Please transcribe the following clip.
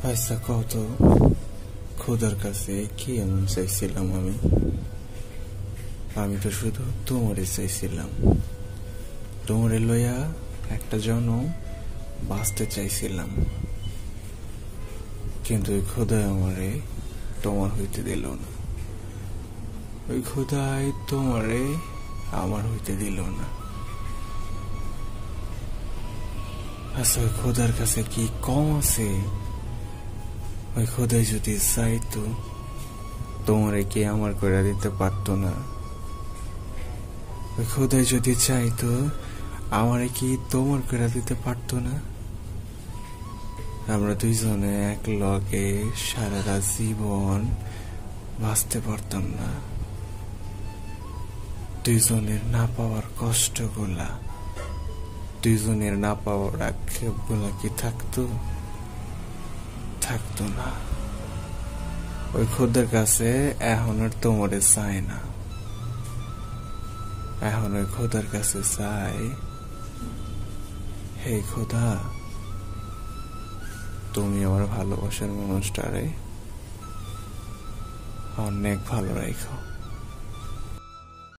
আচ্ছা কত খোদার কাছে কি এমন চাইছিলাম আমি তো শুধু তোমারে চাইছিলাম, তোমারে লইয়া একটা জনম বাঁচতে চাইছিলাম, কিন্তু ওই খোদাই আমারে তোমার হইতে দিল না। ওই খোদাই তোমারে আমার হইতে দিল না। আচ্ছা ওই খোদার কাছে কি কম আছে? ওই খোদাই যদি চাইতো তোমারে কি আমার করে দিতে পারতো না? ওই খোদাই যদি চাইতো আমারে কি তোমার করে দিতে পারতো না? আমরা দুইজনে এক লগে সারাটা জীবন বাঁচতে পারতাম না? দুইজনের না পাওয়ার কষ্টগুলা, দুইজনের না পাওয়ার আক্ষেপগুলা কি থাকতো? থাকতো না। ওই খোদার কাছে এখন আর তোমারে চায় না, এখন ওই খোদার কাছে চাই, হে খোদা তুমি আমার ভালোবাসার মানুষটারে অনেক ভালো রাখো।